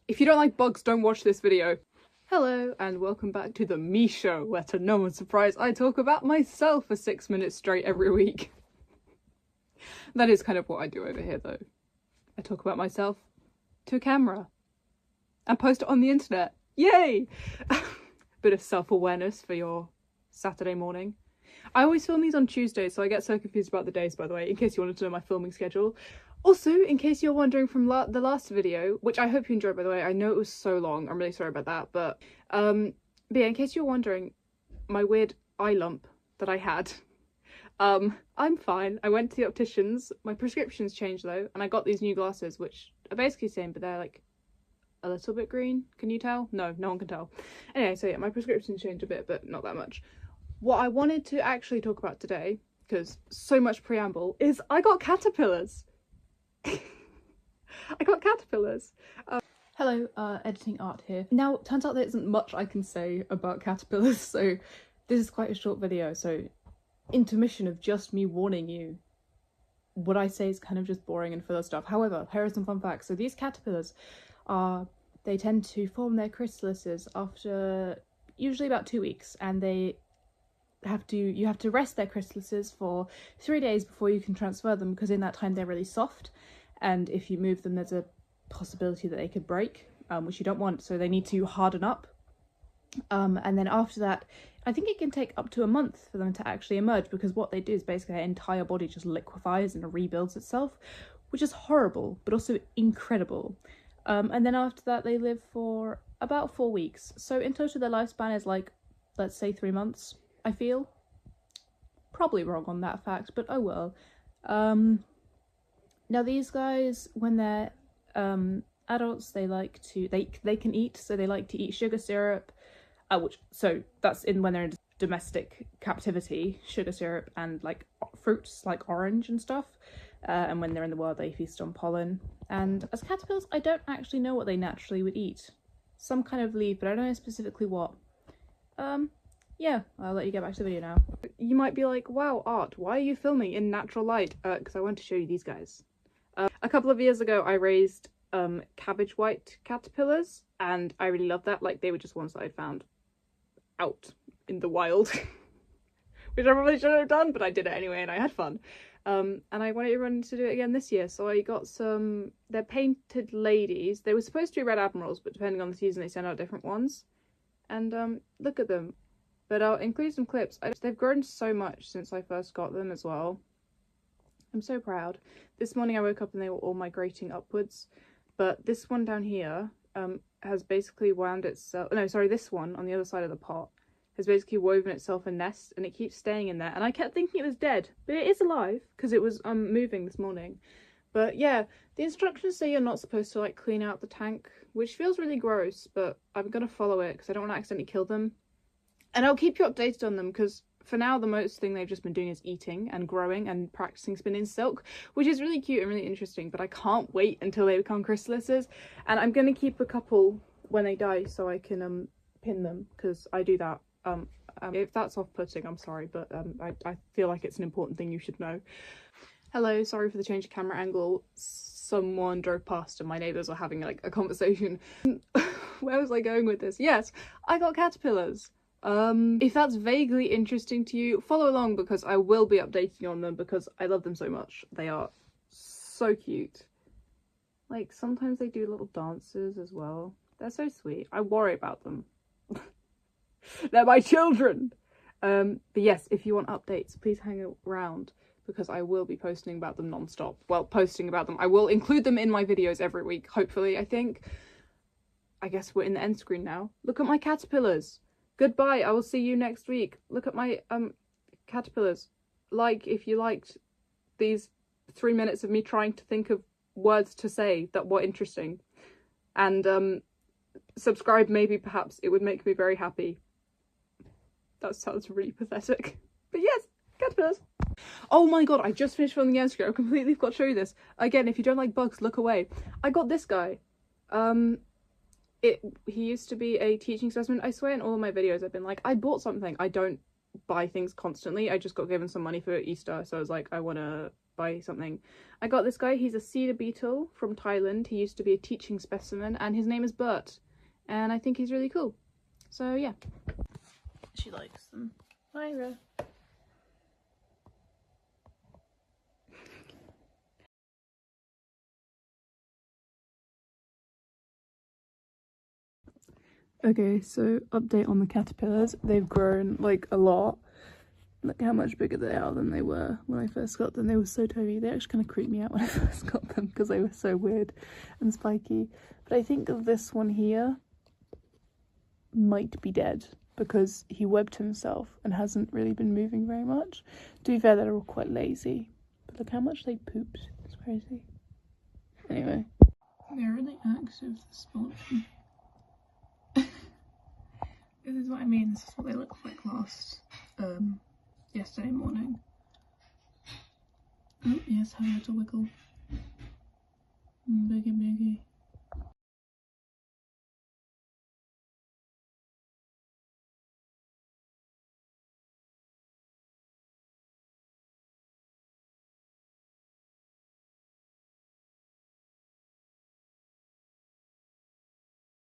If you don't like bugs, don't watch this video. Hello and welcome back to the me show, where to no one's surprise I talk about myself for 6 minutes straight every week. That is kind of what I do over here though. I talk about myself to a camera and post it on the internet. Yay! Bit of self-awareness for your Saturday morning. I always film these on Tuesdays, so I get so confused about the days, by the way, in case you wanted to know my filming schedule. Also, in case you're wondering from the last video, which I hope you enjoyed, by the way, I know it was so long, I'm really sorry about that, but yeah, in case you're wondering, my weird eye lump that I had, I'm fine. I went to the opticians, my prescription's changed though, and I got these new glasses, which are basically the same, but they're like a little bit green. Can you tell? No one can tell. Anyway, so yeah, my prescription's changed a bit, but not that much. What I wanted to actually talk about today, because so much preamble, is I got caterpillars. I got caterpillars. Hello, editing art here. Now, turns out there isn't much I can say about caterpillars, so this is quite a short video, so intermission of just me warning you. What I say is kind of just boring and filler stuff. However, here are some fun facts. So these caterpillars they tend to form their chrysalises after usually about 2 weeks, and you have to rest their chrysalises for 3 days before you can transfer them, because in that time they're really soft, and if you move them there's a possibility that they could break, which you don't want, so they need to harden up. And then after that, I think it can take up to a month for them to actually emerge, because what they do is basically their entire body just liquefies and rebuilds itself, which is horrible but also incredible. And then after that they live for about 4 weeks, so in total their lifespan is like, let's say 3 months. I feel probably wrong on that fact, but oh well. Now these guys, when they're adults, they like to they can eat, so they like to eat sugar syrup, so that's when they're in domestic captivity, sugar syrup and like fruits like orange and stuff, and when they're in the wild they feast on pollen. And as caterpillars, I don't actually know what they naturally would eat. Some kind of leaf, but I don't know specifically what. Yeah, I'll let you get back to the video now. You might be like, wow, Art, why are you filming in natural light? Because I want to show you these guys. A couple of years ago I raised cabbage white caterpillars, and I really loved that. Like, they were just ones that I found out in the wild, which I probably shouldn't have done, but I did it anyway and I had fun. And I wanted everyone to do it again this year, so I got some, they're painted ladies. They were supposed to be red admirals, but depending on the season they send out different ones. And look at them. But I'll include some clips. They've grown so much since I first got them as well. I'm so proud. This morning I woke up and they were all migrating upwards. But this one down here has basically wound itself... No, sorry, this one on the other side of the pot has basically woven itself a nest, and it keeps staying in there. And I kept thinking it was dead, but it is alive because it was moving this morning. But yeah, the instructions say you're not supposed to like clean out the tank, which feels really gross, but I'm gonna follow it because I don't want to accidentally kill them. And I'll keep you updated on them, because for now the most thing they've just been doing is eating and growing and practicing spinning silk, which is really cute and really interesting, but I can't wait until they become chrysalises. And I'm going to keep a couple when they die so I can pin them, because I do that. If that's off-putting, I'm sorry, but I feel like it's an important thing you should know. Hello, sorry for the change of camera angle. Someone drove past and my neighbours were having like a conversation. Where was I going with this? Yes, I got caterpillars. If that's vaguely interesting to you, follow along, because I will be updating on them because I love them so much. They are so cute. Like, sometimes they do little dances as well. They're so sweet. I worry about them. They're my children! But yes, if you want updates, please hang around, because I will be posting about them non-stop. Well, posting about them. I will include them in my videos every week, hopefully, I think. I guess we're in the end screen now. Look at my caterpillars! Goodbye, I will see you next week. Look at my caterpillars. Like if you liked these 3 minutes of me trying to think of words to say that were interesting. And subscribe, maybe, perhaps. It would make me very happy. That sounds really pathetic. But yes, caterpillars. Oh my god, I just finished filming the end screen. I completely forgot to show you this. Again, if you don't like bugs, look away. I got this guy. He used to be a teaching specimen. I swear in all of my videos I've been like, I bought something. I don't buy things constantly. I just got given some money for Easter, so I was like, I want to by something. I got this guy, he's a cedar beetle from Thailand. He used to be a teaching specimen and his name is Bert. And I think he's really cool. So yeah. She likes them. Myra. Okay, so update on the caterpillars. They've grown like a lot. Look how much bigger they are than they were when I first got them. They were so tiny. They actually kind of creeped me out when I first got them because they were so weird and spiky. But I think this one here might be dead because he webbed himself and hasn't really been moving very much. To be fair, they're all quite lazy. But look how much they pooped. It's crazy. Anyway. They're really active this morning. This is what I mean. This is what they looked like yesterday morning. Oh, yes, have a little wiggle. Biggie biggie.